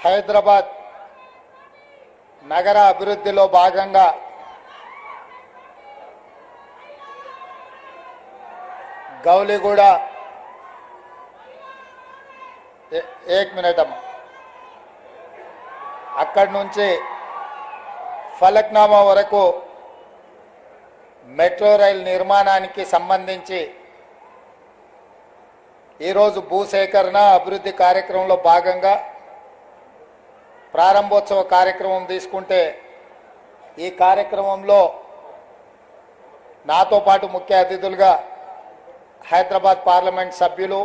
హైదరాబాద్ నగర అభివృద్ధిలో భాగంగా గౌలిగూడ एक मिनट అమ్మ అక్కడి నుంచి ఫలక్నామా వరకు మెట్రో రైల్ నిర్మాణానికి సంబంధించి ఈరోజు భూసేకరణ అభివృద్ధి కార్యక్రమంలో భాగంగా ప్రారంభోత్సవ కార్యక్రమం తీసుకుంటే ఈ కార్యక్రమంలో నాతో పాటు ముఖ్య అతిథులుగా హైదరాబాద్ పార్లమెంట్ సభ్యులు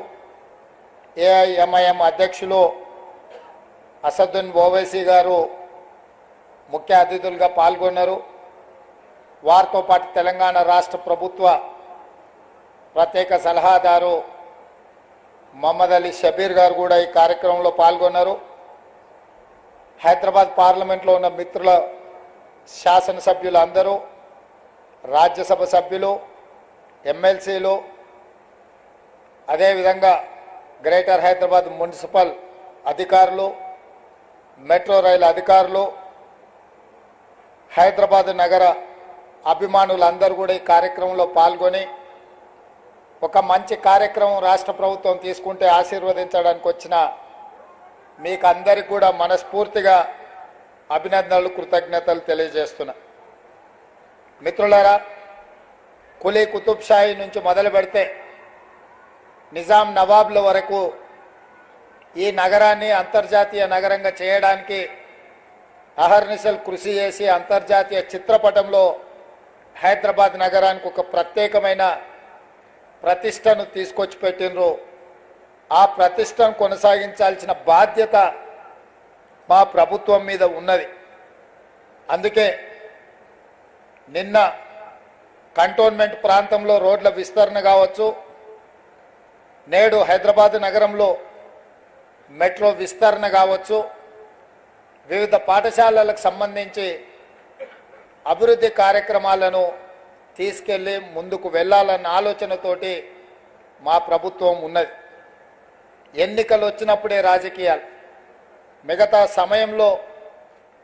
ఏఐఎంఐఎం అధ్యక్షులు అసదుద్దీన్ ఓవైసీ గారు ముఖ్య అతిథులుగా పాల్గొన్నారు. వారితో పాటు తెలంగాణ రాష్ట్ర ప్రభుత్వ ప్రత్యేక సలహాదారు మహమ్మద్ అలీ షబీర్ గారు కూడా ఈ కార్యక్రమంలో పాల్గొన్నారు. హైదరాబాద్ పార్లమెంట్లో ఉన్న మిత్రుల శాసనసభ్యులు అందరూ, రాజ్యసభ సభ్యులు, ఎమ్మెల్సీలు, అదేవిధంగా గ్రేటర్ హైదరాబాద్ మున్సిపల్ అధికారులు, మెట్రో రైలు అధికారులు, హైదరాబాద్ నగర అభిమానులందరూ కూడా ఈ కార్యక్రమంలో పాల్గొని ఒక మంచి కార్యక్రమం రాష్ట్ర ప్రభుత్వం తీసుకుంటే ఆశీర్వదించడానికి వచ్చిన మీకు అందరికీ కూడా మనస్ఫూర్తిగా అభినందనలు, కృతజ్ఞతలు తెలియజేస్తున్నా. మిత్రులారా, కులీ కుతుబ్ షాహీ నుంచి మొదలు పెడితే నిజాం నవాబ్ల వరకు ఈ నగరాన్ని అంతర్జాతీయ నగరంగా చేయడానికి అహర్నిశలు కృషి చేసి అంతర్జాతీయ చిత్రపటంలో హైదరాబాద్ నగరానికి ఒక ప్రత్యేకమైన ప్రతిష్టను తీసుకొచ్చి పెట్టినరు. ఆ ప్రతిష్టను కొనసాగించాల్సిన బాధ్యత మా ప్రభుత్వం మీద ఉన్నది. అందుకే నిన్న కంటోన్మెంట్ ప్రాంతంలో రోడ్ల విస్తరణ కావచ్చు, నేడు హైదరాబాద్ నగరంలో మెట్రో విస్తరణ కావచ్చు, వివిధ పాఠశాలలకు సంబంధించి అభివృద్ధి కార్యక్రమాలను తీసుకెళ్ళి ముందుకు వెళ్ళాలన్న ఆలోచనతోటి మా ప్రభుత్వం ఉన్నది. ఎన్నికలు వచ్చినప్పుడే రాజకీయాలు, మిగతా సమయంలో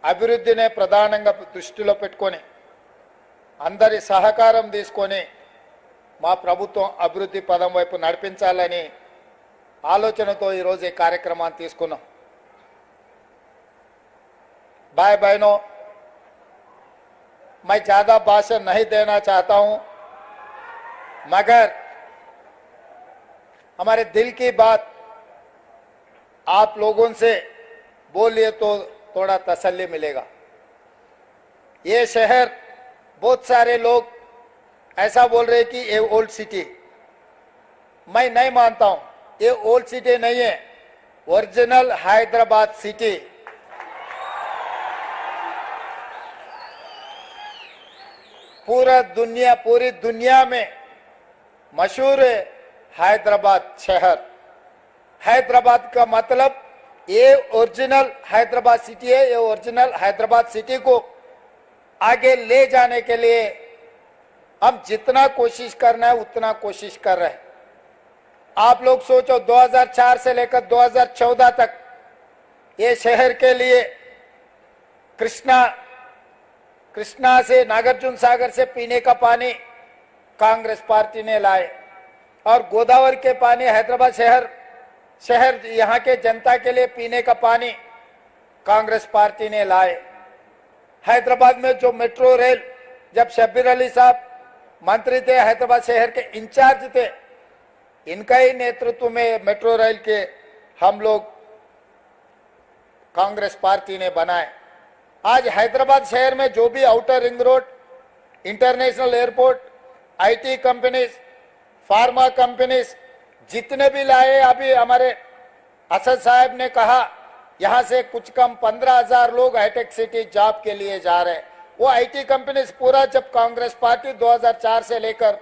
అభివృద్ధినే ప్రధానంగా దృష్టిలో పెట్టుకొని అందరి సహకారం తీసుకొని మా ప్రభుత్వం అభివృద్ధి పదం వైపు నడిపించాలని ఆలోచనతో ఈరోజు ఈ కార్యక్రమాన్ని తీసుకున్నాం. भाई बहनों, मैं ज़्यादा भाषण नहीं देना चाहता हूं, मगर हमारे दिल की बात आप लोगों से बोलिए तो थोड़ा तसल्ली मिलेगा. ये शहर, बहुत सारे लोग ऐसा बोल रहे कि ये ओल्ड सिटी, मैं नहीं मानता हूं. ये ओल्ड सिटी नहीं है, ओरिजिनल हैदराबाद सिटी. पूरी दुनिया में मशहूर है हैदराबाद शहर. हैदराबाद का मतलब ये ओरिजिनल हैदराबाद सिटी है. ये ओरिजिनल हैदराबाद सिटी को आगे ले जाने के लिए हम जितना कोशिश करना है उतना कोशिश कर रहे हैं. आप लोग सोचो, 2004 से लेकर 2014 तक ये शहर के लिए कृष्णा से, नागार्जुन सागर से पीने का पानी कांग्रेस पार्टी ने लाए, और गोदावरी के पानी हैदराबाद शहर यहाँ के जनता के लिए पीने का पानी कांग्रेस पार्टी ने लाए. हैदराबाद में जो मेट्रो रेल, जब शब्बीर अली साहब मंत्री थे, हैदराबाद शहर के इंचार्ज थे, इनका ही नेतृत्व में मेट्रो रेल के हम लोग कांग्रेस पार्टी ने बनाए. आज हैदराबाद शहर में जो भी outer ring road, international airport, IT companies, pharma companies जितने भी लाए, अभी हमारे असद साहब ने कहा यहां से कुछ कम 15,000 लोग हाईटेक सिटी जॉब के लिए जा रहे हैं. वो आईटी कंपनीज पूरा, जब कांग्रेस पार्टी 2004 से लेकर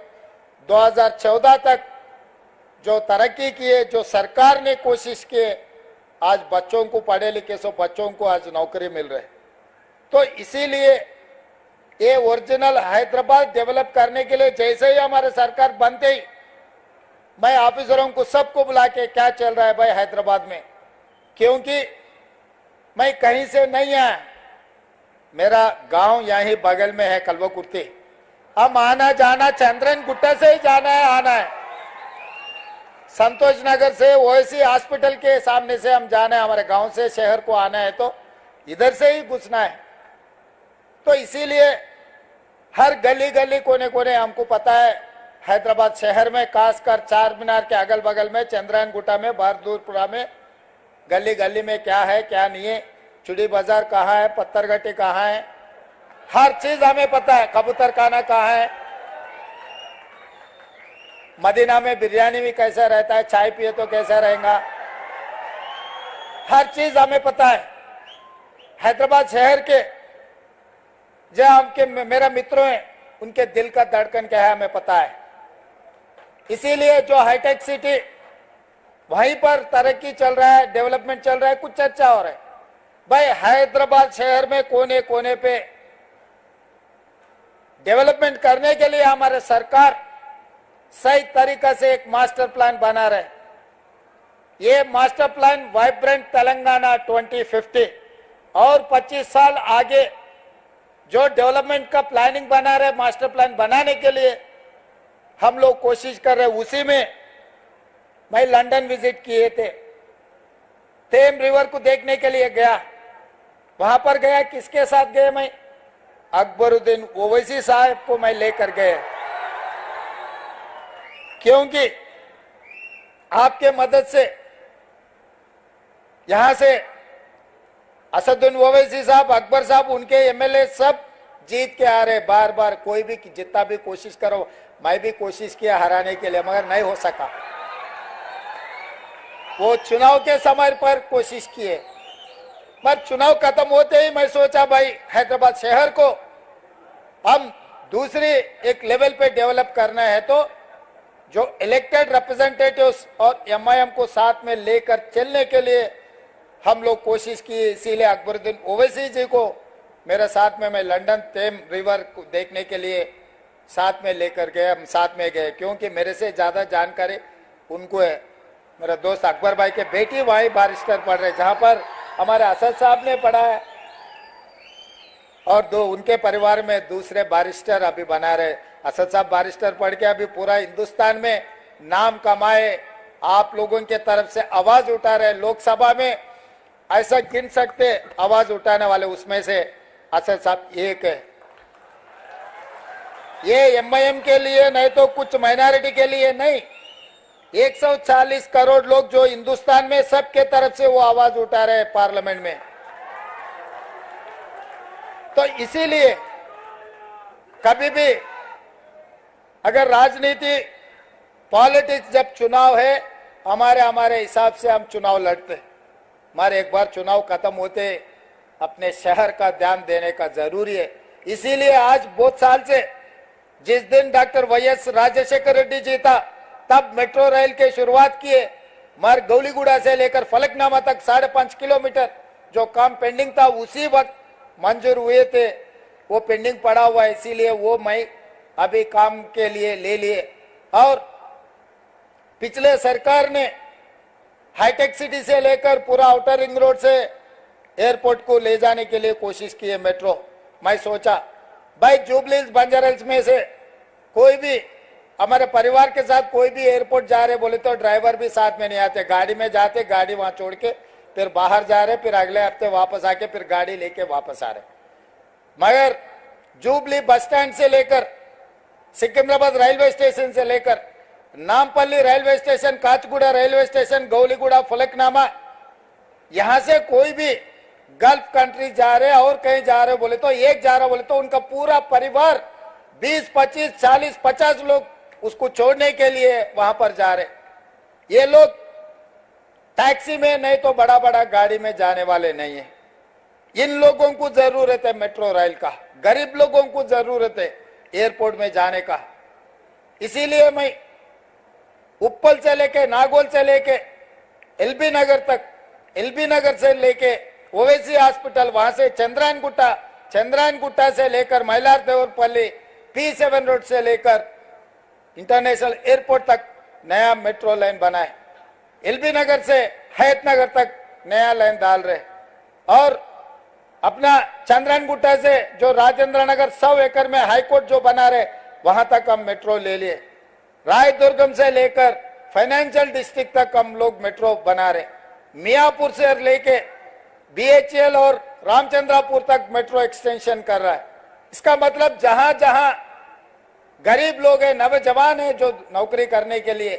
2014 तक जो तरक्की किए, जो सरकार ने कोशिश किए, आज बच्चों को, पढ़े लिखे सो बच्चों को आज नौकरी मिल रही. तो इसीलिए ये ओरिजिनल हैदराबाद डेवलप करने के लिए जैसे ही हमारे सरकार बनते ही मैं ऑफिसरों को सबको बुला के क्या चल रहा है भाई हैदराबाद में, क्योंकि मैं कहीं से नहीं आया, मेरा गांव यहीं बगल में है कल्वकुर्ती। हम आना जाना चंद्रन गुट्टा से ही जाना है, आना है। संतोष नगर से ओएसी हॉस्पिटल के सामने से हम जाना है, हमारे गांव से शहर को आना है तो इधर से ही घुसना है। तो इसीलिए हर गली गली कोने कोने हमको पता है, हैदराबाद शहर में खासकर चार मीनार के अगल बगल में, चंद्रायन गुट्टा में, बहादुरपुरा में, गली गली में क्या है क्या नहीं है, चुड़ी बाजार कहाँ है, पत्थरगट्टी कहाँ है, हर चीज हमें पता है। कबूतर खाना कहाँ है, मदीना में बिरयानी भी कैसा रहता है, चाय पिए तो कैसा रहेगा, हर चीज हमें पता है। हैदराबाद शहर के जो आपके मेरा मित्रों हैं, उनके दिल का धड़कन क्या है हमें पता है। इसीलिए जो हाईटेक सिटी वहीं पर तरक्की चल रहा है, डेवलपमेंट चल रहा है, कुछ चर्चा हो रहा है। भाई हैदराबाद शहर में कोने कोने पे डेवलपमेंट करने के लिए हमारे सरकार सही तरीका से एक मास्टर प्लान बना रहे। ये मास्टर प्लान वाइब्रेंट तेलंगाना 2050 और 25 साल आगे जो डेवलपमेंट का प्लानिंग बना रहे, मास्टर प्लान बनाने के लिए हम लोग कोशिश कर रहे। उसी में मैं लंदन विजिट किए थे, थेम रिवर को देखने के लिए गया। वहां पर गया, किसके साथ गए? मैं अकबरुद्दीन ओवैसी साहब को मैं लेकर गए, क्योंकि आपके मदद से यहां से असदुद्दीन ओवैसी साहब, अकबर साहब, उनके एमएलए सब जीत के आ रहे बार बार। कोई भी जितना भी कोशिश करो, मैं भी कोशिश किया हराने के लिए, मगर नहीं हो सका। वो चुनाव के समय पर कोशिश किए, पर चुनाव खत्म होते ही मैं सोचा भाई हैदराबाद शहर को हम दूसरी एक लेवल पे डेवलप करना है, तो जो इलेक्टेड रिप्रेजेंटेटिव्स और एमआईएम को साथ में लेकर चलने के लिए हम लोग कोशिश की। इसीलिए अकबरुद्दीन ओवैसी जी को मेरे साथ में मैं लंदन थेम रिवर को देखने के लिए साथ में लेकर गए, हम साथ में गए, क्योंकि मेरे से ज्यादा जानकारी उनको है। मेरा दोस्त अकबर भाई के बेटी वहीं बारिस्टर पढ़ रहे, जहां पर हमारे असद साहब ने पढ़ा है, और दो उनके परिवार में दूसरे बारिस्टर अभी बना रहे। असद साहब बारिस्टर पढ़ के अभी पूरा हिंदुस्तान में नाम कमाए, आप लोगों के तरफ से आवाज उठा रहे। लोकसभा में ऐसा गिन सकते आवाज उठाने वाले, उसमें से असद साहब एक है। ये एमआईएम के लिए नहीं तो कुछ माइनॉरिटी के लिए नहीं, 140 करोड़ लोग जो हिंदुस्तान में, सबके तरफ से वो आवाज उठा रहे हैं पार्लियामेंट में। तो इसीलिए कभी भी अगर राजनीति, पॉलिटिक्स, जब चुनाव है, हमारे हिसाब से हम चुनाव लड़ते, हमारे एक बार चुनाव खत्म होते अपने शहर का ध्यान देने का जरूरी है। इसीलिए आज बहुत साल से, जिस दिन डॉक्टर वाईएस राजशेखर रेड्डी जी था, तब मेट्रो रेल के शुरुआत किए। मगर गौलीगुड़ा से लेकर फलकनामा तक 5.5 किलोमीटर जो काम पेंडिंग था, उसी वक्त मंजूर हुए थे। वो पेंडिंग पड़ा हुआ है, इसीलिए वो मैं अभी काम के लिए ले लिए। और पिछले सरकार ने हाईटेक सिटी से लेकर पूरा आउटर रिंग रोड से एयरपोर्ट को ले जाने के लिए कोशिश की है मेट्रो। मैं सोचा भाई जुबलीज बंजारा में से कोई भी हमारे परिवार के साथ कोई भी एयरपोर्ट जा रहे बोले तो ड्राइवर भी साथ में नहीं आते, गाड़ी में जाते, गाड़ी वहां छोड़ के फिर बाहर जा रहे, फिर अगले हफ्ते वापस आके फिर गाड़ी लेके वापस आ रहे। मगर जुबली बस स्टैंड से लेकर सिकंदराबाद रेलवे स्टेशन से लेकर Nampally railway station, Kacheguda railway station, Gowliguda, Falaknuma, यहां से कोई भी गल्फ कंट्री जा रहे और कहीं जा रहे बोले तो, एक जा रहा बोले तो उनका पूरा परिवार 20, 25, 40, 50 लोग उसको छोड़ने के लिए वहां पर जा रहे। ये लोग टैक्सी में नहीं तो बड़ा बड़ा गाड़ी में जाने वाले नहीं है। इन लोगों को जरूरत है मेट्रो रेल का, गरीब लोगों को जरूरत है एयरपोर्ट में जाने का। इसीलिए मैं उप्पल से लेके, नागौल से लेके एलबी नगर तक, एलबी नगर से लेके ओवैसी हॉस्पिटल, वहां से चंद्रायन गुट्टा से लेकर मइलार देवरपल्ली, P7 रोड से लेकर इंटरनेशनल एयरपोर्ट तक नया मेट्रो लाइन बना है। एलबी नगर से हयात नगर तक नया लाइन डाल रहे। और अपना चंद्रनगुट्टा से जो राजेंद्र नगर 100 एकड़ में हाईकोर्ट जो बना रहे वहां तक हम मेट्रो ले लिए। रायदुर्गम से लेकर फाइनेंशियल डिस्ट्रिक्ट तक हम लोग मेट्रो बना रहे। मियापुर से लेके बीएचएल और रामचंद्रापुर तक मेट्रो एक्सटेंशन कर रहा है। इसका मतलब जहां जहां गरीब लोग हैं, नौजवान हैं जो नौकरी करने के लिए,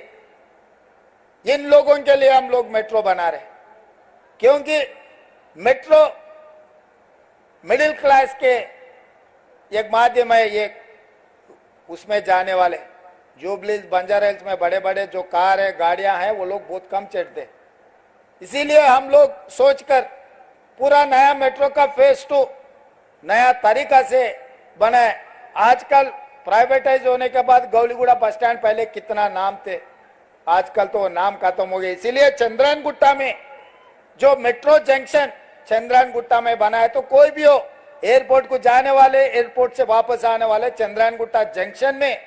इन लोगों के लिए हम लोग मेट्रो बना रहे, क्योंकि मेट्रो मिडिल क्लास के एक माध्यम है। ये उसमें जाने वाले जुबली बंजारा हिल्स में बड़े बड़े जो कार है, गाड़ियां हैं, वो लोग बहुत कम चढ़ते। इसीलिए हम लोग सोचकर पूरा नया मेट्रो का फेज 2 नया तरीका से बनाए। आजकल प्राइवेटाइज होने के बाद गौलीगुड़ा बस स्टैंड पहले कितना नाम थे, आजकल तो वो नाम खत्म हो गए। इसीलिए चंद्रनगुट्टा में जो मेट्रो जंक्शन चंद्रनगुट्टा में बना है, तो कोई भी हो एयरपोर्ट को जाने वाले, एयरपोर्ट से वापस आने वाले चंद्रनगुट्टा जंक्शन में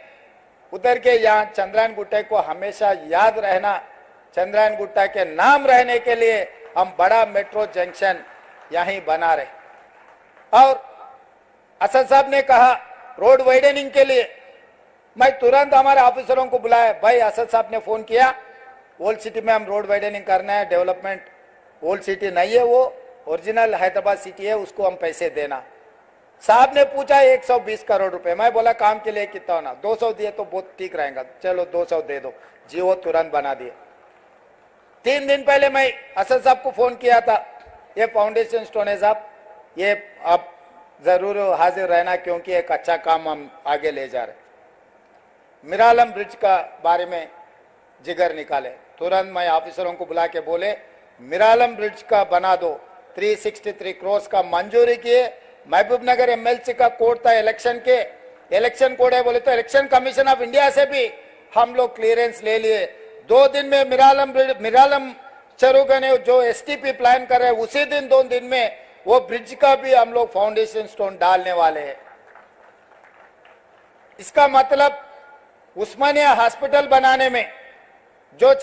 उतर के यहाँ चंद्रनगुट्टे को हमेशा याद रहना, चंद्रनगुट्टा के नाम रहने के लिए हम बड़ा मेट्रो जंक्शन यहीं बना रहे। और असद साहब ने कहा रोड वाइडनिंग के लिए, मैं तुरंत हमारे ऑफिसरों को बुलाया। भाई असद साहब ने फोन किया, ओल्ड सिटी में हम रोड वाइडनिंग करना है, डेवलपमेंट ओल्ड सिटी नहीं है, वो ओरिजिनल हैदराबाद सिटी है, उसको हम पैसे देना। साहब ने पूछा 120 करोड़ रुपए। मैं बोला काम के लिए कितना होना, 200 दिए तो बहुत ठीक रहेगा, चलो 200 दे दो जी, वो तुरंत बना दिए। 3 दिन पहले मैं असद साहब को फोन किया था, ये फाउंडेशन स्टोन है साहब, ये अब जरूर हाजिर रहना क्योंकि एक अच्छा काम हम आगे ले जा रहे। मिरालम ब्रिज का बारे में जिगर निकाले, तुरंत मैं ऑफिसरों को बुला के बोले मिरालम ब्रिज का बना दो। 363 करोड़ का मंजूरी किए। महबूब नगर एमएलसी का कोड था इलेक्शन के, इलेक्शन कोड है बोले तो इलेक्शन कमीशन ऑफ इंडिया से भी हम लोग क्लियरेंस ले लिए। 2 दिन में मिरालम चरुगा ने जो एसटीपी प्लान कर रहे हैं, उसी दिन 2 दिन में वो ब्रिज का भी हम लोग फाउंडेशन स्टोन डालने वाले हैं। इसका मतलब उस्मानिया हॉस्पिटल बनाने में जो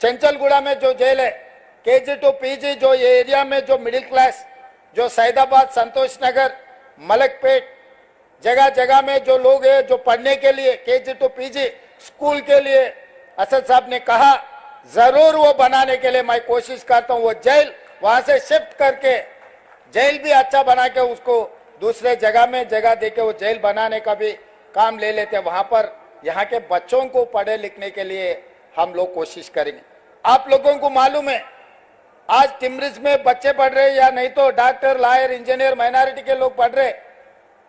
चंचलगुड़ा में जो जेल है, केजी टू पीजी जो ये एरिया में जो मिडिल क्लास, जो सैदाबाद, संतोष नगर, मलकपेट जगह जगह में जो लोग हैं जो पढ़ने के लिए केजी टू पीजी स्कूल के लिए, असद साहब ने कहा जरूर वो बनाने के लिए मैं कोशिश करता हूँ। वो जेल वहां से शिफ्ट करके जेल भी अच्छा बना के उसको दूसरे जगह में जगह देके वो जेल बनाने का भी काम ले लेते। वहां पर यहाँ के बच्चों को पढ़े लिखने के लिए हम लोग कोशिश करेंगे। आप लोगों को मालूम है आज टिमरिस में बच्चे पढ़ रहे या नहीं तो डॉक्टर, लॉयर, इंजीनियर माइनॉरिटी के लोग पढ़ रहे।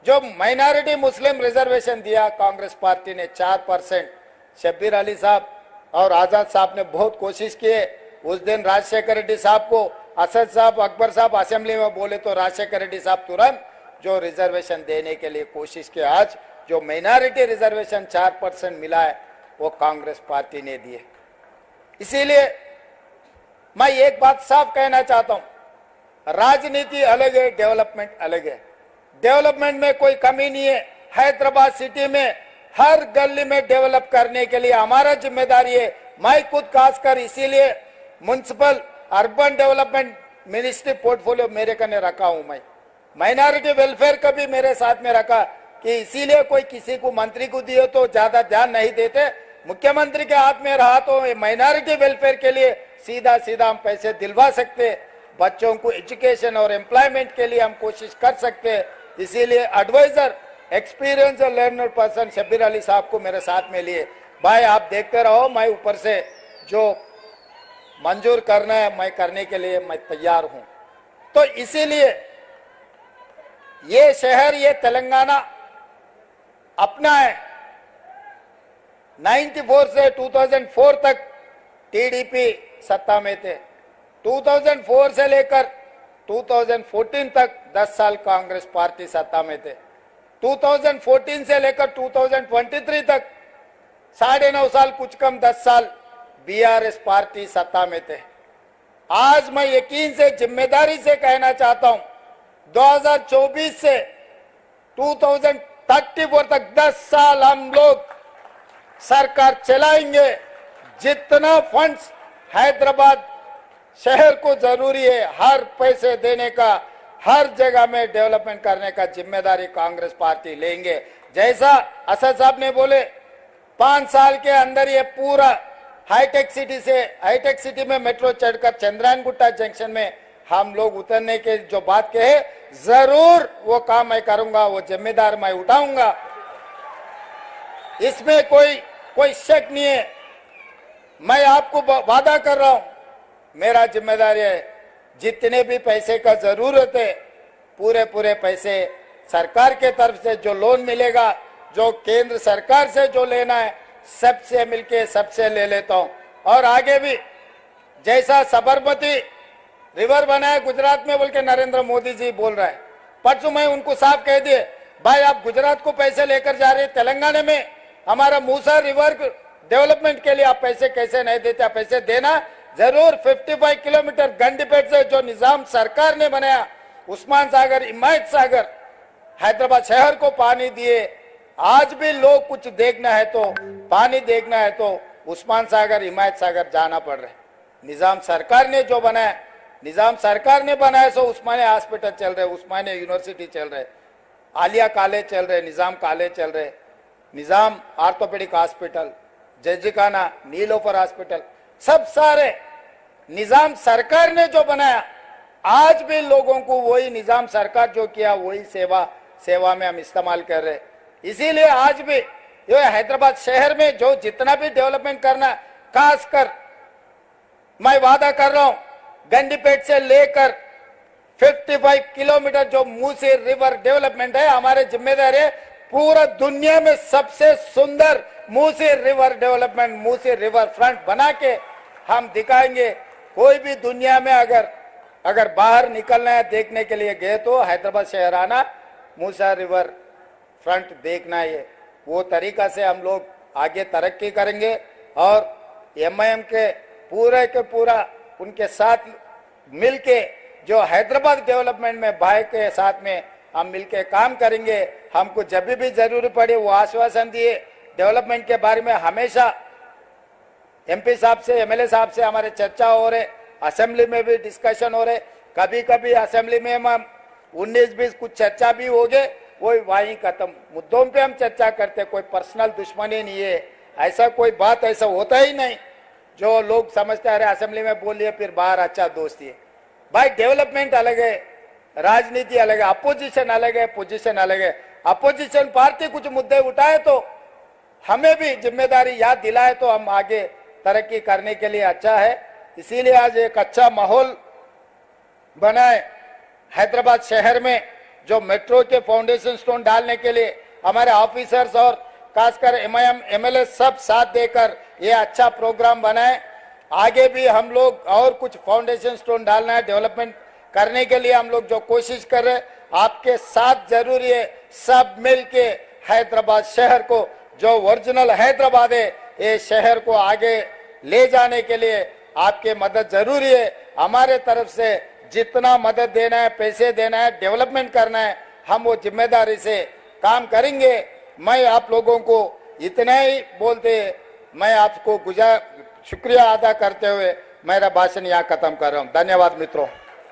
जो माइनॉरिटी मुस्लिम रिजर्वेशन दिया कांग्रेस पार्टी ने 4%, शब्बीर अली साहब और आजाद साहब ने बहुत कोशिश किए। उस दिन राजशेखर रेड्डी साहब को असद साहब, अकबर साहब असेंबली में बोले तो राजशेखर रेड्डी साहब तुरंत जो रिजर्वेशन देने के लिए कोशिश किया। आज जो माइनॉरिटी रिजर्वेशन 4% मिला है वो कांग्रेस पार्टी ने दिए। इसीलिए मैं एक बात साफ कहना चाहता हूं, राजनीति अलग है, डेवलपमेंट अलग है। डेवलपमेंट में कोई कमी नहीं है। हैदराबाद सिटी में हर गली में डेवलप करने के लिए हमारा जिम्मेदारी है। मैं खुद खासकर इसीलिए municipal urban development ministry portfolio मेरे कने रखा हूं। मैं माइनॉरिटी वेलफेयर का भी मेरे साथ में रखा कि इसीलिए कोई किसी को मंत्री को दिए तो ज्यादा ध्यान नहीं देते। मुख्यमंत्री के हाथ में रहा तो माइनॉरिटी वेलफेयर के लिए सीधा सीधा हम पैसे दिलवा सकते, बच्चों को एजुकेशन और एम्प्लॉयमेंट के लिए हम कोशिश कर सकते। इसीलिए एडवाइजर, एक्सपीरियंस और लर्नर पर्सन शब्बीर अली साहब को मेरे साथ में लिए। भाई आप देखते रहो, मैं ऊपर से जो मंजूर करना है मैं करने के लिए मैं तैयार हूं। तो इसीलिए ये शहर, ये तेलंगाना अपना है। 94 से 2004 तक टीडीपी सत्ता में थे। 2004 से लेकर 2014 तक 10 साल कांग्रेस पार्टी सत्ता में थे। 2014 से लेकर 2023 तक 9.5 साल, कुछ कम 10 साल बीआरएस पार्टी सत्ता में थे। आज मैं यकीन से, जिम्मेदारी से कहना चाहता हूं, 2024 से 2034 तक 10 साल हम लोग सरकार चलाएंगे। जितना फंड्स हैदराबाद शहर को जरूरी है हर पैसे देने का, हर जगह में डेवलपमेंट करने का जिम्मेदारी कांग्रेस पार्टी लेंगे। जैसा असद साहब ने बोले 5 साल के अंदर ये पूरा हाईटेक सिटी में मेट्रो चढ़कर चंद्रायन गुट्टा जंक्शन में हम लोग उतरने के जो बात कहे, जरूर वो काम मैं करूंगा, वो जिम्मेदार मैं उठाऊंगा, इसमें कोई शक नहीं है। मैं आपको वादा कर रहा हूं, मेरा जिम्मेदारी है जितने भी पैसे का जरूरत है पूरे पैसे सरकार के तरफ से जो लोन मिलेगा, जो केंद्र सरकार से जो लेना है, सबसे मिलके सबसे ले लेता हूं। और आगे भी जैसा साबरमती रिवर बना है गुजरात में बोल के नरेंद्र मोदी जी बोल रहा है, परसों मैं उनको साफ कह दिए, भाई आप गुजरात को पैसे लेकर जा रहे, तेलंगाना में हमारा मूसा रिवर डेवलपमेंट के लिए आप पैसे कैसे नहीं देते, आप पैसे देना जरूर। 55 किलोमीटर गंडीपेट से जो निजाम सरकार ने बनाया, उस्मान सागर, हिमायत सागर, हैदराबाद शहर को पानी दिए। आज भी लोग कुछ देखना है तो, पानी देखना है तो उस्मान सागर, हिमायत सागर जाना पड़ रहा है। निजाम सरकार ने जो बनाया, निजाम सरकार ने बनाया, सो उस्मानिया हॉस्पिटल चल रहे, उस्मानिया यूनिवर्सिटी चल रहे, आलिया कॉलेज चल रहे, निजाम कॉलेज चल रहे, निजाम ऑर्थोपेडिक हॉस्पिटल, जजिकाना, नीलोफर हॉस्पिटल, सब सारे निजाम सरकार ने जो बनाया। आज भी लोगों को वही निजाम सरकार जो किया वही सेवा में हम इस्तेमाल कर रहे। इसीलिए आज भी ये हैदराबाद शहर में जो जितना भी डेवलपमेंट करना, खासकर मैं वादा कर रहा हूं गंडीपेट से लेकर 55 किलोमीटर जो मूसी रिवर डेवलपमेंट है, हमारे जिम्मेदारी है पूरा दुनिया में सबसे सुंदर Musi river development, Musi river front बना के हम दिखाएंगे। कोई भी दुनिया में अगर बाहर निकलना है देखने के लिए गए तो हैदराबाद शहर आना, मूसा रिवर फ्रंट देखना है। वो तरीका से हम लोग आगे तरक्की करेंगे और एमआईएम के पूरा उनके साथ मिलके जो हैदराबाद डेवलपमेंट में भाई के साथ में हम मिलके काम करेंगे। हमको जब भी जरूरी पड़े वो आश्वासन दिए। डेवलपमेंट के बारे में हमेशा एमपी साहब से, एमएलए साहब से हमारे चर्चा हो रहे, असेंबली में भी डिस्कशन हो रहे, कभी असेंबली में हम 19-20 कुछ चर्चा भी हो गए, वही वहीं खत्म। मुद्दों पे हम चर्चा करते, कोई पर्सनल दुश्मनी नहीं है, ऐसा कोई बात ऐसा होता ही नहीं जो लोग समझते हैं असेंबली में बोल लिए फिर बाहर अच्छा दोस्ती है। भाई डेवलपमेंट अलग है, राजनीति अलग है, अपोजिशन अलग है, पोजीशन अलग है। अपोजिशन पार्टी कुछ मुद्दे उठाए तो हमें भी जिम्मेदारी याद दिलाए तो हम आगे तरक्की करने के लिए अच्छा है। इसीलिए आज एक अच्छा माहौल बनाए हैदराबाद शहर में, जो मेट्रो के फाउंडेशन स्टोन डालने के लिए हमारे ऑफिसर्स और खासकर एमआईएम एमएलए सब साथ देकर ये अच्छा प्रोग्राम बनाए। आगे भी हम लोग और कुछ फाउंडेशन स्टोन डालना है, डेवलपमेंट करने के लिए हम लोग जो कोशिश कर रहे हैं, आपके साथ जरूरी है। सब मिलके हैदराबाद शहर को, जो ओरिजिनल हैदराबाद है, ये शहर को आगे ले जाने के लिए आपके मदद जरूरी है। हमारे तरफ से जितना मदद देना है, पैसे देना है, डेवलपमेंट करना है, हम वो जिम्मेदारी से काम करेंगे। मैं आप लोगों को इतना ही बोलते, मैं आपको शुक्रिया अदा करते हुए मेरा भाषण यहाँ खत्म कर रहा हूँ। धन्यवाद मित्रों।